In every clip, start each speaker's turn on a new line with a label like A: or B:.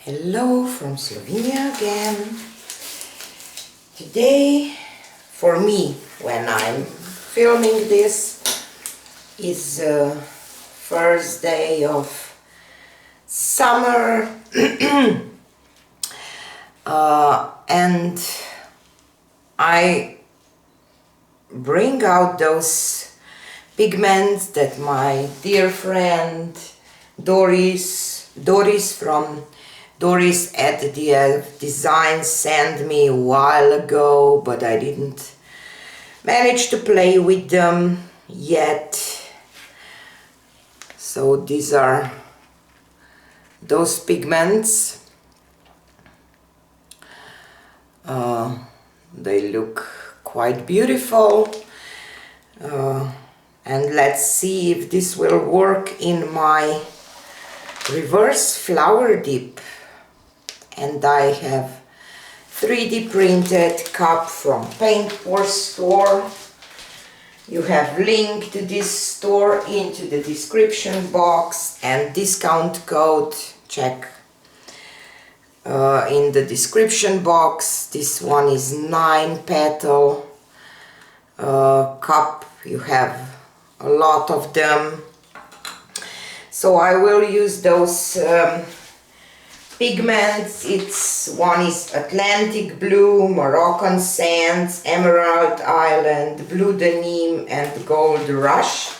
A: Hello from Slovenia again. Today, for me, when I'm filming this, is first day of summer and I bring out those pigments that my dear friend Doris from Doris at the Design sent me a while ago, but I didn't manage to play with them yet. So these are those pigments. They look quite beautiful, and let's see if this will work in my reverse flower dip. And I have 3D printed cup from Paint Pour store. You have link to this store into the description box and discount code, check in the description box. This one is 9 petal cup. You have a lot of them. So I will use those pigments. One is Atlantic Blue, Moroccan Sands, Emerald Island, Blue Denim and Gold Rush,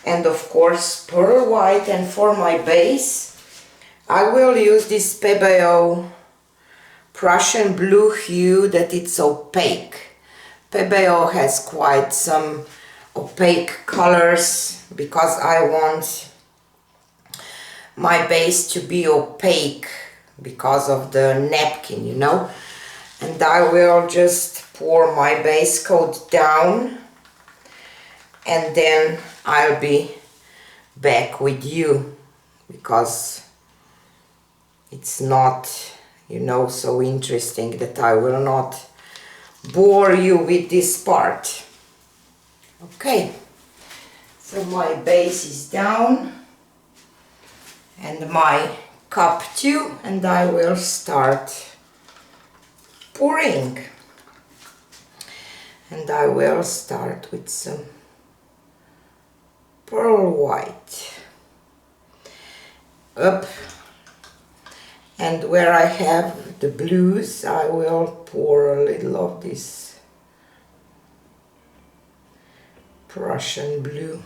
A: and of course Pearl White. And for my base I will use this PBO Prussian Blue hue that it's opaque. PBO has quite some opaque colors because I want my base to be opaque because of the napkin, you know. And I will just pour my base coat down and then I'll be back with you because it's not, you know, so interesting that I will not bore you with this part. Okay, so my base is down and my cup too, and I will start pouring. And I will start with some pearl white up, and where I have the blues I will pour a little of this Prussian blue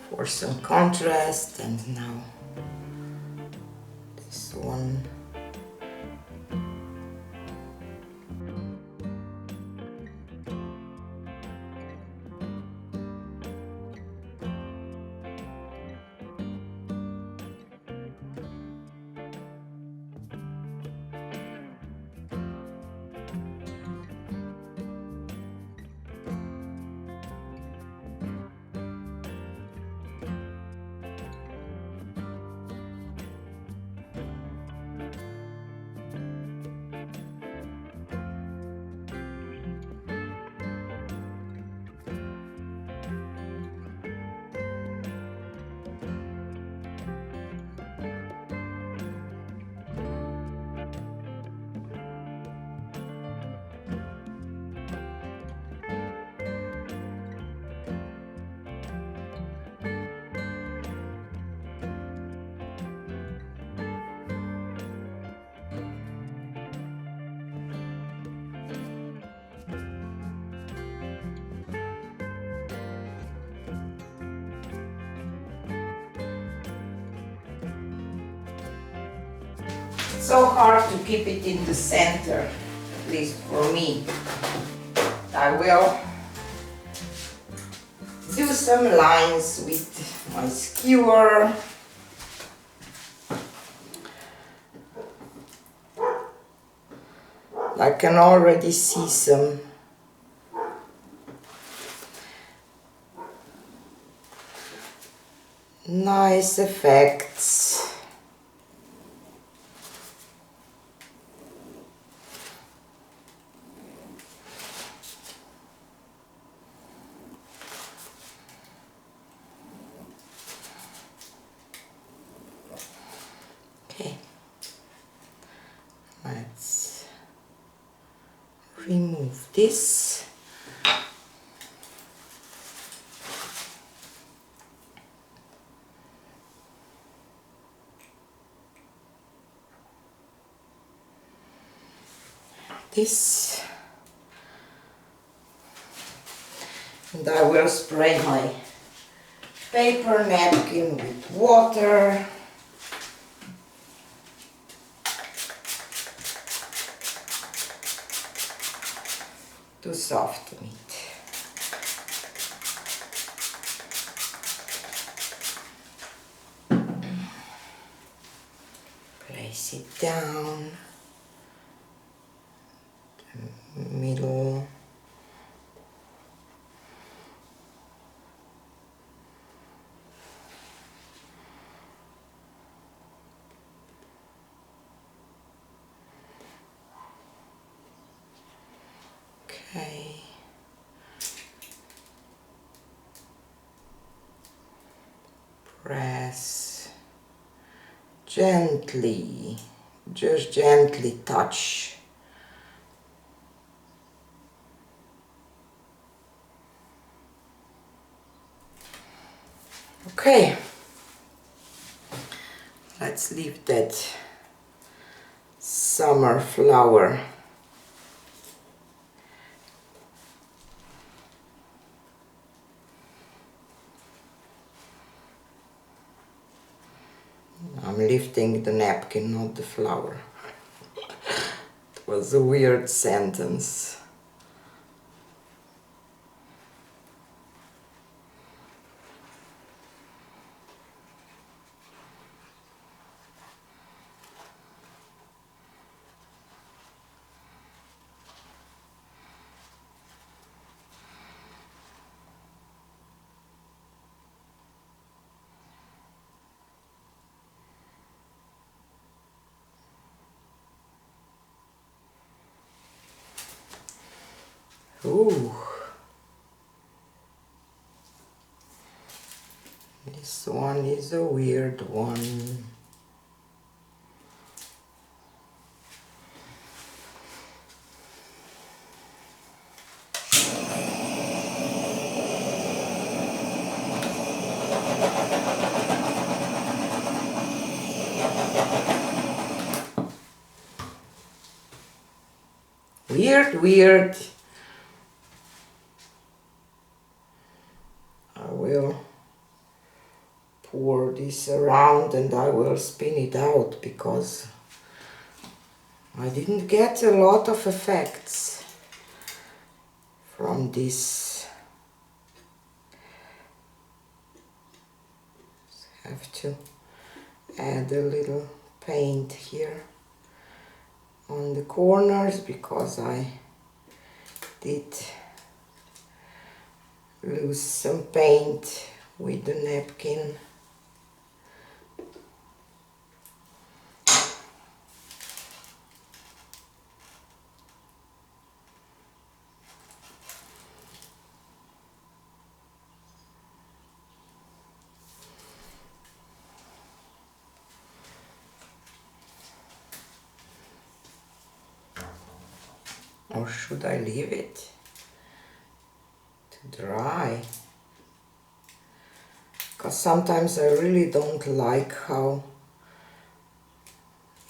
A: for some contrast. And now this one. So hard to keep it in the center, at least for me. I will do some lines with my skewer. I can already see some nice effects. this. This. And I will spray my paper napkin with water. Too soft to meet. Place it down the middle. Okay. Press gently, just gently touch. Okay, let's leave that summer flower. I'm lifting the napkin, not the flower. It was a weird sentence. Ooh. This one is a weird one. Weird. I will pour this around and I will spin it out because I didn't get a lot of effects from this. Have to add a little paint here on the corners because I did lose some paint with the napkin. Or should I leave it to dry? Because sometimes I really don't like how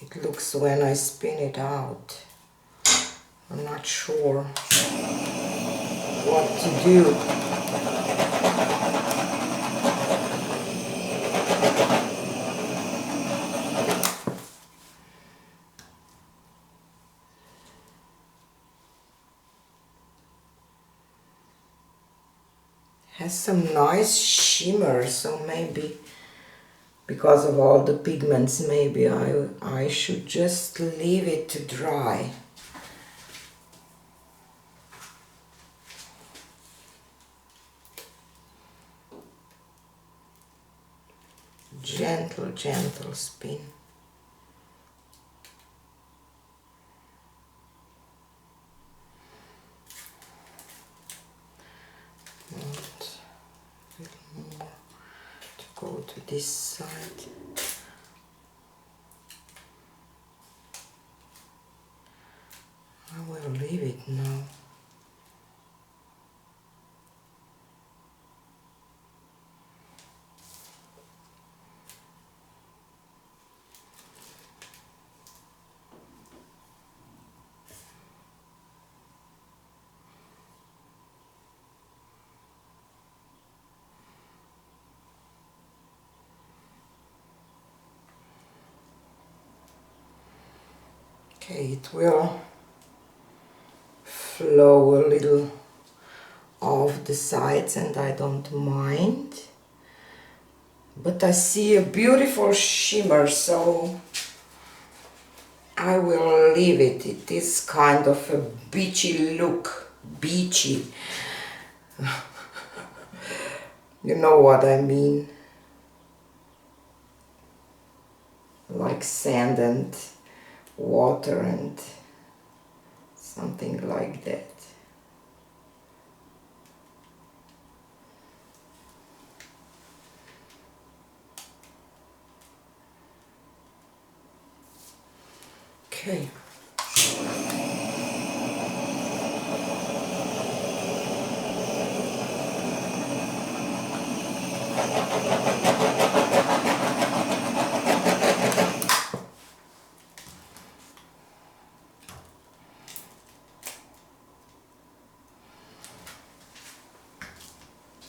A: it looks when I spin it out. I'm not sure what to do. Has some nice shimmer, so maybe because of all the pigments, maybe I should just leave it to dry. Gentle spin. Go to this side. I will leave it now. Okay, it will flow a little off the sides and I don't mind. But I see a beautiful shimmer, so I will leave it. It is kind of a beachy look. Beachy. You know what I mean. Like sand and water and something like that. Okay.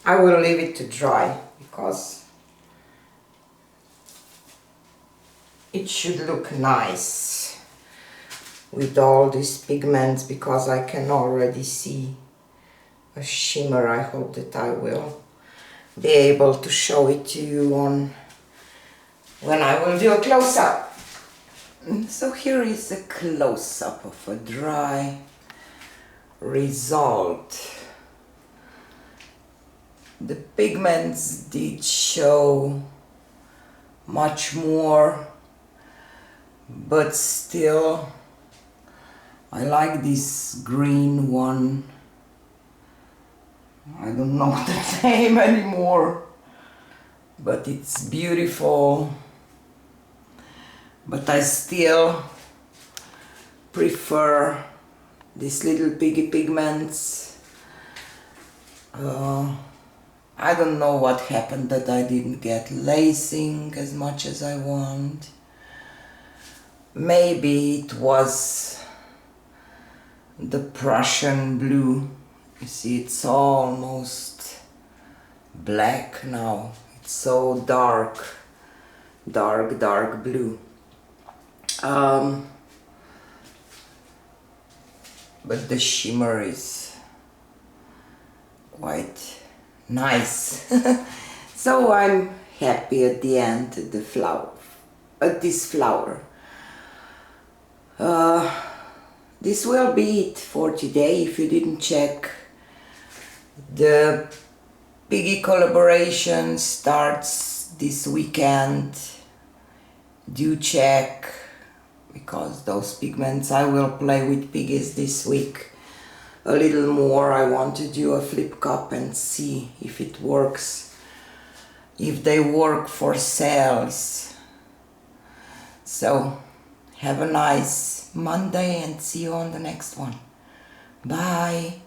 A: I will leave it to dry because it should look nice with all these pigments, because I can already see a shimmer. I hope that I will be able to show it to you on when I will do a close-up. So here is a close-up of a dry result. The pigments did show much more, but still I like this green one. I don't know the name anymore, but it's beautiful. But I still prefer these little piggy pigments. I don't know what happened that I didn't get lacing as much as I want. Maybe it was the Prussian blue. You see, it's almost black now. It's so dark, dark, dark blue. But the shimmer is quite nice. So I'm happy at the end at the flower, at this flower. This will be it for today. If you didn't check, the Piggy collaboration starts this weekend. Do check, because those pigments, I will play with piggies this week a little more. I want to do a flip cup and see if it works, if they work for sales. So have a nice Monday and see you on the next one. Bye.